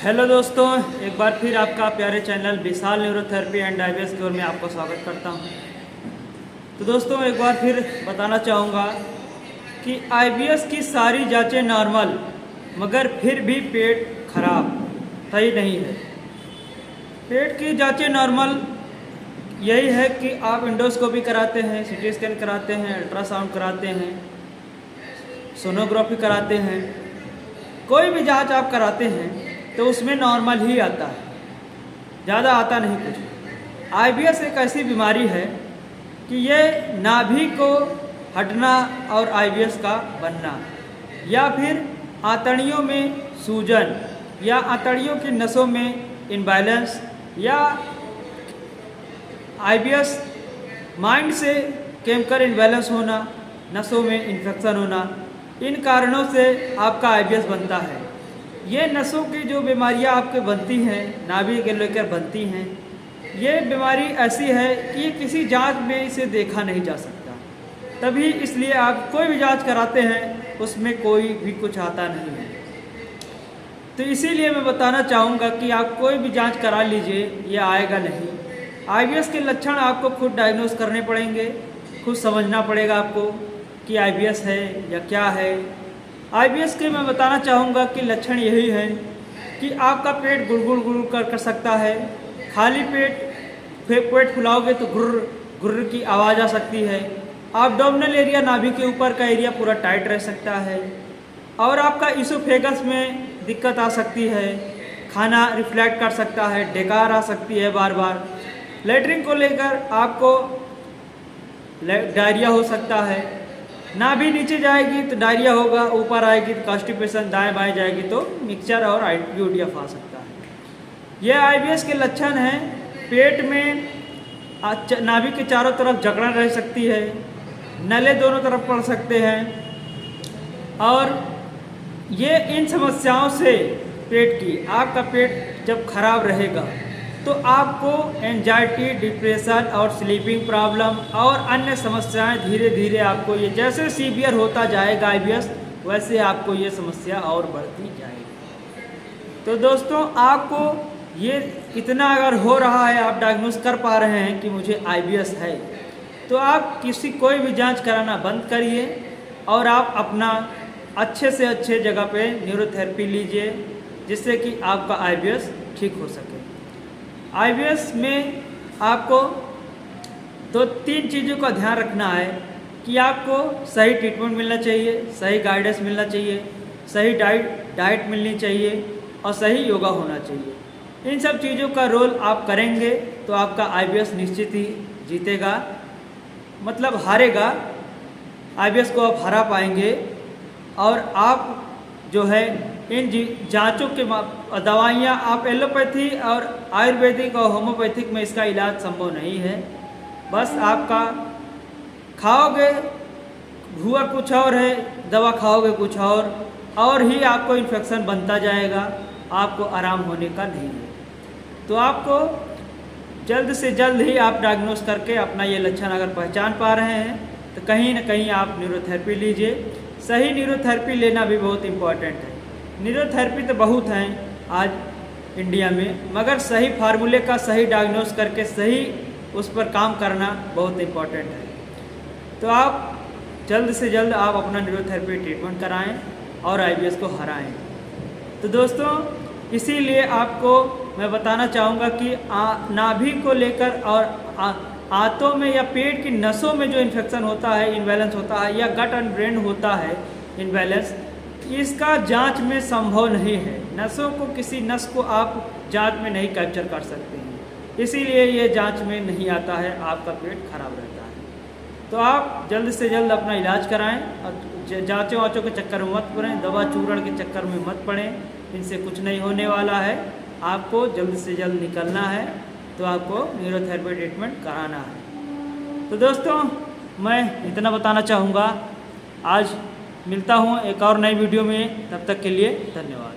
Hello दोस्तों, एक बार फिर आपका प्यारे channel Vishal neurotherapy and IBS की ओर में आपको स्वागत करता हूं। तो दोस्तों, एक बार फिर बताना चाहूँगा कि आईबीएस की सारी जांचें नॉर्मल, मगर फिर भी पेट खराब सही नहीं है। पेट की जांचें नॉर्मल यही है कि आप एंडोस्कोपी कराते हैं, सीटी स्कैन कराते हैं, अल्ट्रासाउंड कराते हैं, सोनोग्राफी कराते हैं, कोई भी जांच आप कराते हैं तो उसमें नॉर्मल ही आता है, ज़्यादा आता नहीं कुछ। आईबीएस एक ऐसी बीमारी है कि ये नाभि को हटना और आईबीएस का बनना, या फिर आंतड़ियों में सूजन, या आंतड़ियों की नसों में इनबैलेंस, या आईबीएस माइंड से केमिकल इनबैलेंस होना, नसों में इन्फेक्शन होना, इन कारणों से आपका आईबीएस बनता है। ये नसों की जो बीमारियां आपके बनती हैं, नाभि के लेकर बनती हैं, ये बीमारी ऐसी है कि ये किसी जांच में इसे देखा नहीं जा सकता। तभी इसलिए आप कोई भी जांच कराते हैं उसमें कोई भी कुछ आता नहीं है। तो इसीलिए मैं बताना चाहूँगा कि आप कोई भी जांच करा लीजिए, ये आएगा नहीं। आईबीएस के लक्षण आपको खुद डायग्नोस करने पड़ेंगे, खुद समझना पड़ेगा आपको कि आईबीएस है या क्या है। आईबीएस के मैं बताना चाहूँगा कि लक्षण यही है कि आपका पेट गुड़गुड़ गुड़ कर सकता है, खाली पेट फुलाओगे तो गुर्र गुर्र की आवाज़ आ सकती है। एब्डोमिनल एरिया, नाभि के ऊपर का एरिया पूरा टाइट रह सकता है, और आपका इसोफेगस में दिक्कत आ सकती है, खाना रिफ्लेक्ट कर सकता है, डकार आ सकती है बार बार। लेटरिन को लेकर आपको डायरिया हो सकता है, नाभि नीचे जाएगी तो डायरिया होगा, ऊपर आएगी तो कॉन्स्टिपेशन, दाएं बाएं जाएगी तो मिक्सचर और यूडीएफ आ सकता है। यह आईबीएस के लक्षण हैं। पेट में नाभि के चारों तरफ जकड़न रह सकती है, नले दोनों तरफ पड़ सकते हैं, और ये इन समस्याओं से पेट की, आपका पेट जब खराब रहेगा तो आपको एंजाइटी, डिप्रेशन और स्लीपिंग प्रॉब्लम और अन्य समस्याएं धीरे धीरे आपको, ये जैसे सीवियर होता जाएगा आईबीएस, वैसे आपको ये समस्या और बढ़ती जाएगी। तो दोस्तों, आपको ये इतना अगर हो रहा है, आप डायग्नोस कर पा रहे हैं कि मुझे आईबीएस है, तो आप कोई भी जांच कराना बंद करिए और आप अपना अच्छे से अच्छे जगह पे न्यूरोथेरेपी लीजिए, जिससे कि आपका आईबीएस ठीक हो सके। आईबीएस में आपको 2-3 चीज़ों का ध्यान रखना है कि आपको सही ट्रीटमेंट मिलना चाहिए, सही गाइडेंस मिलना चाहिए, सही डाइट मिलनी चाहिए, और सही योगा होना चाहिए। इन सब चीज़ों का रोल आप करेंगे तो आपका आईबीएस निश्चित ही जीतेगा, मतलब हारेगा। आईबीएस को आप हरा पाएंगे, और आप जो है इन जांचों के दवाइयाँ, आप एलोपैथी और आयुर्वेदिक और होम्योपैथिक में इसका इलाज संभव नहीं है। बस आपका खाओगे हुआ कुछ और है, दवा खाओगे कुछ और ही आपको इन्फेक्शन बनता जाएगा, आपको आराम होने का नहीं है। तो आपको जल्द से जल्द ही आप डायग्नोस करके अपना ये लक्षण अगर पहचान पा रहे हैं तो कहीं ना कहीं आप न्यूरोथेरेपी लीजिए। सही न्यूरोथेरेपी लेना भी बहुत इम्पॉर्टेंट है। न्यूरोथेरेपी तो बहुत हैं आज इंडिया में, मगर सही फार्मूले का सही डायग्नोस करके सही उस पर काम करना बहुत इम्पॉर्टेंट है। तो आप जल्द से जल्द आप अपना न्यूरोथेरेपी ट्रीटमेंट कराएं और आईबीएस को हराएं। तो दोस्तों, इसीलिए आपको मैं बताना चाहूँगा कि नाभि को लेकर और आंतों में या पेट की नसों में जो इन्फेक्शन होता है, इनबैलेंस होता है, या गट एंड ब्रेन होता है इनबैलेंस, इसका जांच में संभव नहीं है। नसों को, किसी नस को आप जांच में नहीं कैप्चर कर सकते हैं, इसीलिए ये जांच में नहीं आता है, आपका पेट खराब रहता है। तो आप जल्द से जल्द अपना इलाज कराएं और जांचों वाँचों के चक्कर में मत पड़ें, दवा चूर्ण के चक्कर में मत पड़ें, इनसे कुछ नहीं होने वाला है। आपको जल्द से जल्द निकलना है, तो आपको न्यूरोथेरेपी ट्रीटमेंट कराना है। तो दोस्तों, मैं इतना बताना चाहूँगा। आज मिलता हूँ एक और नई वीडियो में, तब तक के लिए धन्यवाद।